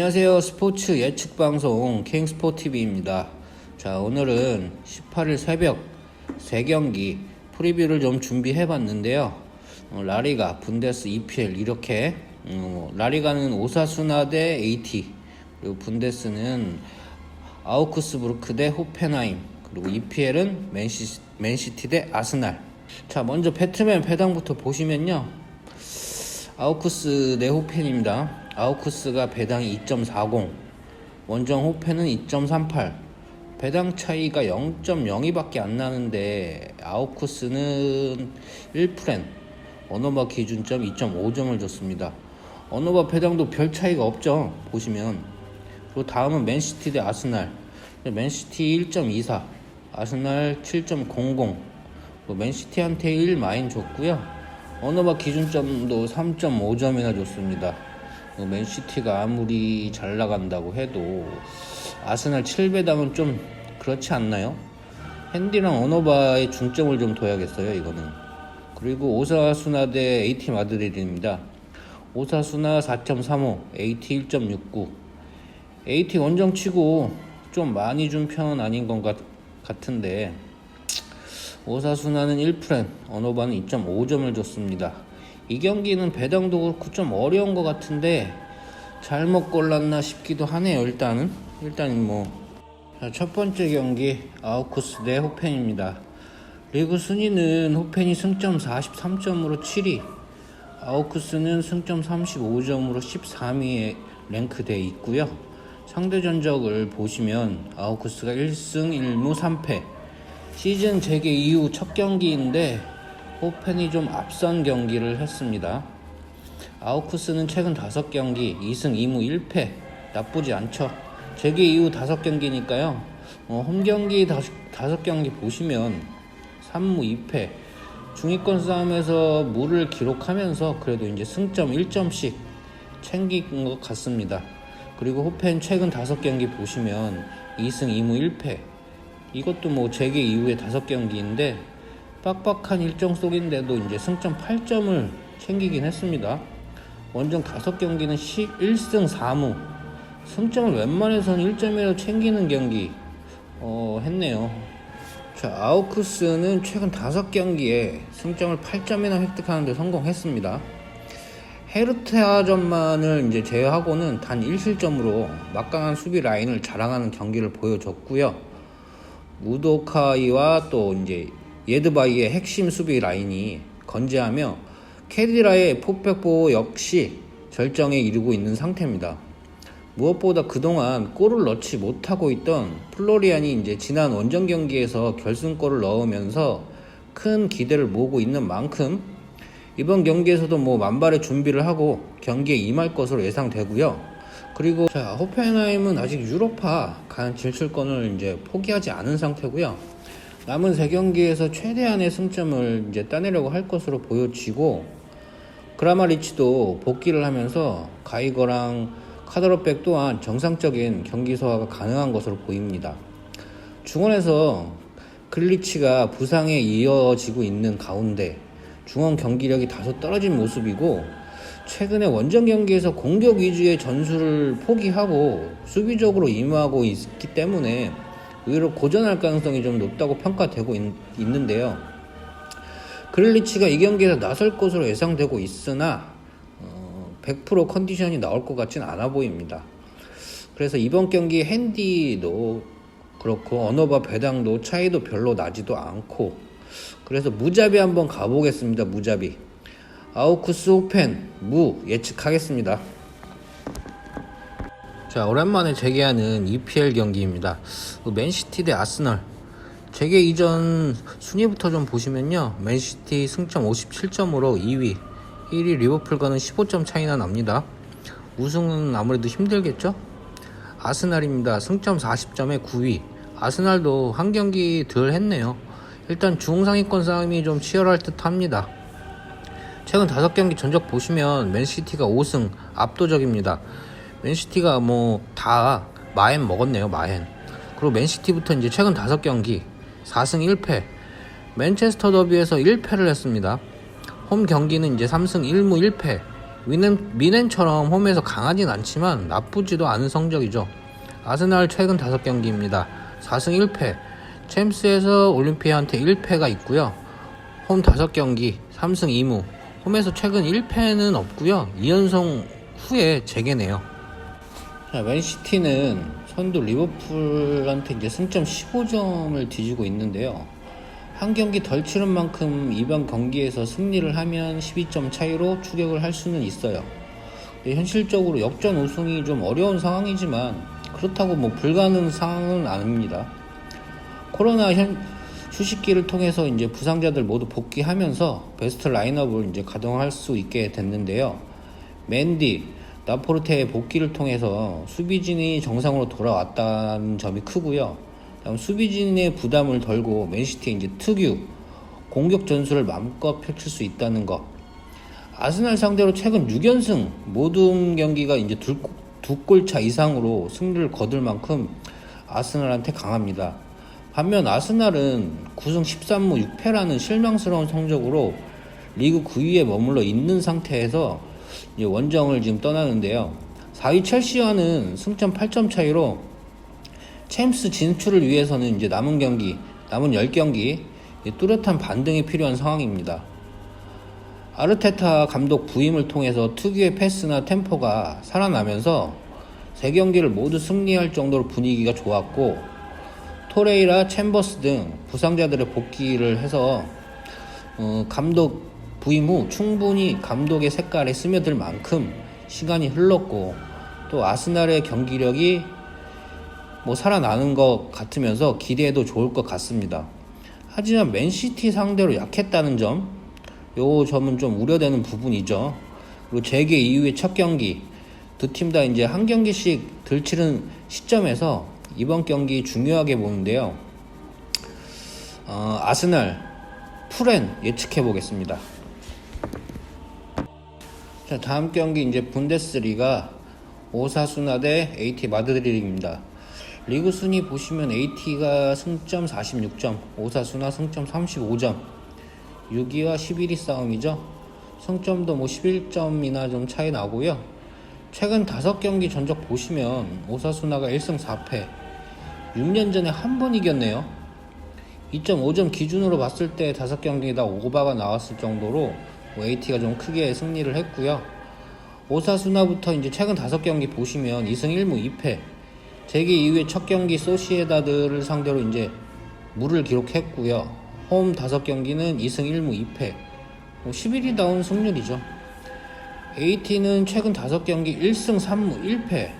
안녕하세요. 스포츠 예측 방송 킹스포TV입니다. 자, 오늘은 18일 새벽 3경기 프리뷰를 좀 준비해 봤는데요. 라리가, 분데스, EPL 이렇게 라리가는 오사수나 대 AT, 그리고 분데스는 아우크스부르크 대 호펜하임, 그리고 EPL은 맨시티 대 아스날. 자, 먼저 배트맨 배당부터 보시면요, 아우크스 대 호펜입니다. 아우크스가 배당이 2.40, 원정 호펜은 2.38. 배당 차이가 0.02밖에 안 나는데 아우크스는 1프렌, 언어바 기준점 2.5점을 줬습니다. 언어바 배당도 별 차이가 없죠, 보시면. 그리고 다음은 맨시티 대 아스날. 맨시티 1.24, 아스날 7.00. 맨시티한테 1 마인 줬고요. 언어바 기준점도 3.5점이나 줬습니다. 맨시티가 아무리 잘 나간다고 해도 아스날 7배당은 좀 그렇지 않나요? 핸디랑 언어바에 중점을 좀 둬야겠어요, 이거는. 그리고 오사수나 대 AT 마드리드입니다. 오사수나 4.35, AT 1.69. AT 원정치고 좀 많이 준 편은 아닌 것 같은데 오사수나는 1프렌, 언어바는 2.5점을 줬습니다. 이 경기는 배당도 그렇고 좀 어려운 것 같은데 잘못 골랐나 싶기도 하네요. 일단은 첫 번째 경기 아우크스 대 호펜입니다. 리그 순위는 호펜이 승점 43점으로 7위, 아우크스는 승점 35점으로 13위에 랭크되어 있고요. 상대 전적을 보시면 아우크스가 1승 1무 3패, 시즌 재개 이후 첫 경기인데 호펜이 좀 앞선 경기를 했습니다. 아우크스는 최근 5경기 2승 2무 1패, 나쁘지 않죠. 재개 이후 5경기니까요. 홈경기 5경기 보시면 3무 2패, 중위권 싸움에서 무를 기록하면서 그래도 이제 승점 1점씩 챙긴 것 같습니다. 그리고 호펜 최근 5경기 보시면 2승 2무 1패, 이것도 재개 이후에 5경기인데 빡빡한 일정 속인데도 이제 승점 8점을 챙기긴 했습니다. 원정 5경기는 1승 4무, 승점을 웬만해서는 1점이라도 챙기는 경기 했네요. 자, 아우크스는 최근 5경기에 승점을 8점이나 획득하는 데 성공했습니다. 헤르타전만을 이제 제외하고는 단 1실점으로 막강한 수비 라인을 자랑하는 경기를 보여줬고요. 무도카이와 또 이제 예드바이의 핵심 수비 라인이 건재하며 케디라의 포백보 역시 절정에 이르고 있는 상태입니다. 무엇보다 그동안 골을 넣지 못하고 있던 플로리안이 이제 지난 원정 경기에서 결승골을 넣으면서 큰 기대를 모으고 있는 만큼 이번 경기에서도 만발의 준비를 하고 경기에 임할 것으로 예상되고요. 그리고 자, 호펜하임은 아직 유로파 간 진출권을 이제 포기하지 않은 상태고요. 남은 3경기에서 최대한의 승점을 이제 따내려고 할 것으로 보여지고, 그라마리치도 복귀를 하면서 가이거랑 카드로백 또한 정상적인 경기 소화가 가능한 것으로 보입니다. 중원에서 글리치가 부상에 이어지고 있는 가운데 중원 경기력이 다소 떨어진 모습이고, 최근에 원정 경기에서 공격 위주의 전술을 포기하고 수비적으로 임하고 있기 때문에 의외로 고전할 가능성이 좀 높다고 평가되고 있는데요. 그릴리치가 이 경기에서 나설 것으로 예상되고 있으나 100% 컨디션이 나올 것 같진 않아 보입니다. 그래서 이번 경기 핸디도 그렇고 언어바 배당도 차이도 별로 나지도 않고, 그래서 무자비 한번 가보겠습니다. 무자비 아우크스 호펜 무 예측하겠습니다. 자, 오랜만에 재개하는 EPL 경기입니다. 맨시티 대 아스널. 재개 이전 순위부터 좀 보시면요, 맨시티 승점 57점으로 2위, 1위 리버풀과는 15점 차이나 납니다. 우승은 아무래도 힘들겠죠. 아스날입니다. 승점 40점에 9위. 아스날도 한 경기 덜 했네요. 일단 중상위권 싸움이 좀 치열할 듯 합니다. 최근 5경기 전적 보시면 맨시티가 5승, 압도적입니다. 맨시티가 다 마엔 먹었네요, 마엔. 그리고 맨시티부터 이제 최근 5경기 4승 1패, 맨체스터 더비에서 1패를 했습니다. 홈 경기는 이제 3승 1무 1패, 미넨처럼 홈에서 강하진 않지만 나쁘지도 않은 성적이죠. 아스날 최근 5경기입니다. 4승 1패, 챔스에서 올림피아한테 1패가 있고요. 홈 5경기 3승 2무, 홈에서 최근 1패는 없고요. 2연승 후에 재개네요. 자, 맨시티는 선두 리버풀한테 이제 승점 15점을 뒤지고 있는데요. 한 경기 덜 치른 만큼 이번 경기에서 승리를 하면 12점 차이로 추격을 할 수는 있어요. 현실적으로 역전 우승이 좀 어려운 상황이지만 그렇다고 뭐 불가능 상황은 아닙니다. 코로나 휴식기를 통해서 이제 부상자들 모두 복귀하면서 베스트 라인업을 이제 가동할 수 있게 됐는데요. 맨디, 나포르테의 복귀를 통해서 수비진이 정상으로 돌아왔다는 점이 크고요. 다음 수비진의 부담을 덜고 맨시티의 이제 특유 공격 전술을 마음껏 펼칠 수 있다는 것. 아스날 상대로 최근 6연승 모든 경기가 이제 두 골차 이상으로 승리를 거둘 만큼 아스날한테 강합니다. 반면 아스날은 9승 13무 6패라는 실망스러운 성적으로 리그 9위에 머물러 있는 상태에서 이제 원정을 지금 떠나는데요. 4위 첼시와는 승점 8점 차이로 챔스 진출을 위해서는 이제 남은 10경기 뚜렷한 반등이 필요한 상황입니다. 아르테타 감독 부임을 통해서 특유의 패스나 템포가 살아나면서 3경기를 모두 승리할 정도로 분위기가 좋았고, 토레이라, 챔버스 등 부상자들의 복귀를 해서 감독 부임 후 충분히 감독의 색깔에 스며들 만큼 시간이 흘렀고, 또 아스날의 경기력이 살아나는 것 같으면서 기대해도 좋을 것 같습니다. 하지만 맨시티 상대로 약했다는 점, 요 점은 좀 우려되는 부분이죠. 그리고 재개 이후의 첫 경기, 두 팀 다 이제 한 경기씩 들치는 시점에서 이번 경기 중요하게 보는데요. 아스날 풀엔 예측해 보겠습니다. 자, 다음 경기 이제 분데스리가 오사수나 대 AT 마드리드입니다. 리그 순위 보시면 AT가 승점 46점, 오사수나 승점 35점, 6위와 11위 싸움이죠. 승점도 11점이나 좀 차이 나고요. 최근 5경기 전적 보시면 오사수나가 1승 4패, 6년 전에 한 번 이겼네요. 2.5점 기준으로 봤을 때 5경기 다 오바가 나왔을 정도로 AT가 좀 크게 승리를 했고요. 오사수나부터 이제 최근 5경기 보시면 2승 1무 2패, 재개 이후에 첫 경기 소시에다드를 상대로 이제 무를 기록했고요. 홈 5경기는 2승 1무 2패, 11위다운 승률이죠. AT는 최근 5경기 1승 3무 1패,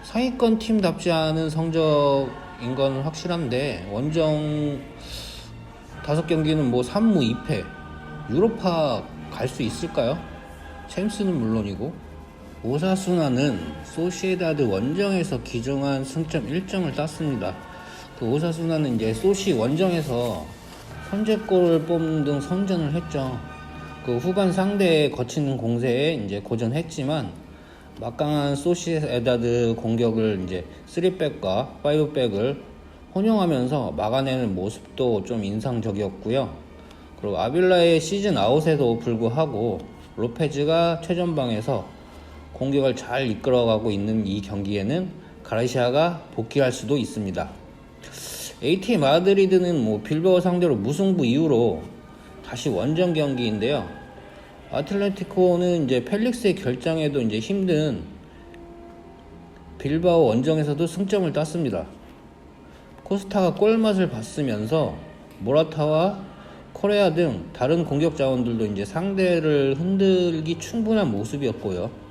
상위권 팀답지 않은 성적인 건 확실한데, 원정 5경기는 3무 2패, 유로파 갈 수 있을까요? 챔스는 물론이고. 오사수나는 소시에다드 원정에서 기정한 승점 1점을 땄습니다. 그 오사수나는 이제 소시 원정에서 선제골을 뽑는 등 선전을 했죠. 그 후반 상대의 거친 공세에 이제 고전했지만 막강한 소시에다드 공격을 이제 3백과 5백을 혼용하면서 막아내는 모습도 좀 인상적이었고요. 그리고 아빌라의 시즌 아웃에도 불구하고 로페즈가 최전방에서 공격을 잘 이끌어가고 있는 이 경기에는 가르시아가 복귀할 수도 있습니다. AT 마드리드는 빌바오 상대로 무승부 이후로 다시 원정 경기인데요. 아틀레티코는 이제 펠릭스의 결장에도 이제 힘든 빌바오 원정에서도 승점을 땄습니다. 코스타가 골맛을 봤으면서 모라타와 코레아 등 다른 공격 자원들도 이제 상대를 흔들기 충분한 모습이었고요.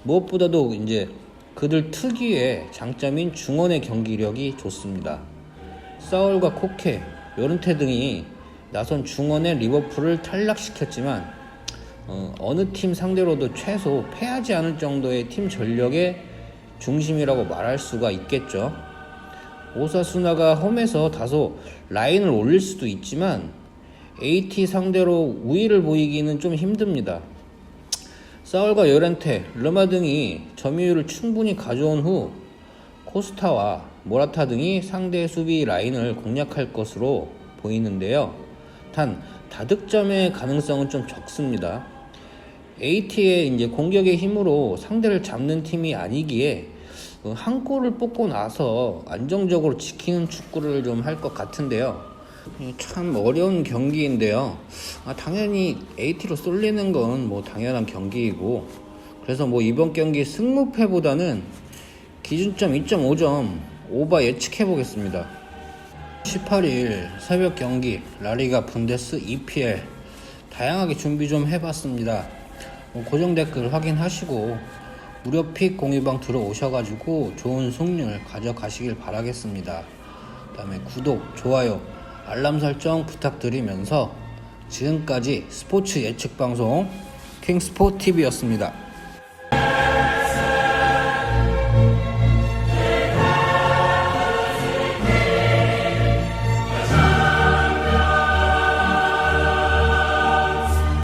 무엇보다도 이제 그들 특유의 장점인 중원의 경기력이 좋습니다. 사울과 코케, 요른테 등이 나선 중원의 리버풀을 탈락시켰지만 어느 팀 상대로도 최소 패하지 않을 정도의 팀 전력의 중심이라고 말할 수가 있겠죠. 오사수나가 홈에서 다소 라인을 올릴 수도 있지만 AT 상대로 우위를 보이기는 좀 힘듭니다. 사울과 요렌테, 르마 등이 점유율을 충분히 가져온 후 코스타와 모라타 등이 상대 수비 라인을 공략할 것으로 보이는데요. 단 다득점의 가능성은 좀 적습니다. AT의 이제 공격의 힘으로 상대를 잡는 팀이 아니기에 한 골을 뽑고 나서 안정적으로 지키는 축구를 좀 할 것 같은데요. 참 어려운 경기인데요. 당연히 AT로 쏠리는 건 뭐 당연한 경기이고, 그래서 뭐 이번 경기 승무패보다는 기준점 2.5점 오바 예측해 보겠습니다. 18일 새벽 경기 라리가 분데스 EPL 다양하게 준비 좀 해봤습니다. 고정 댓글 확인하시고 무료 픽 공유방 들어오셔가지고 좋은 승률 가져가시길 바라겠습니다. 그 다음에 구독, 좋아요, 알람 설정 부탁드리면서 지금까지 스포츠 예측 방송 킹스포TV였습니다.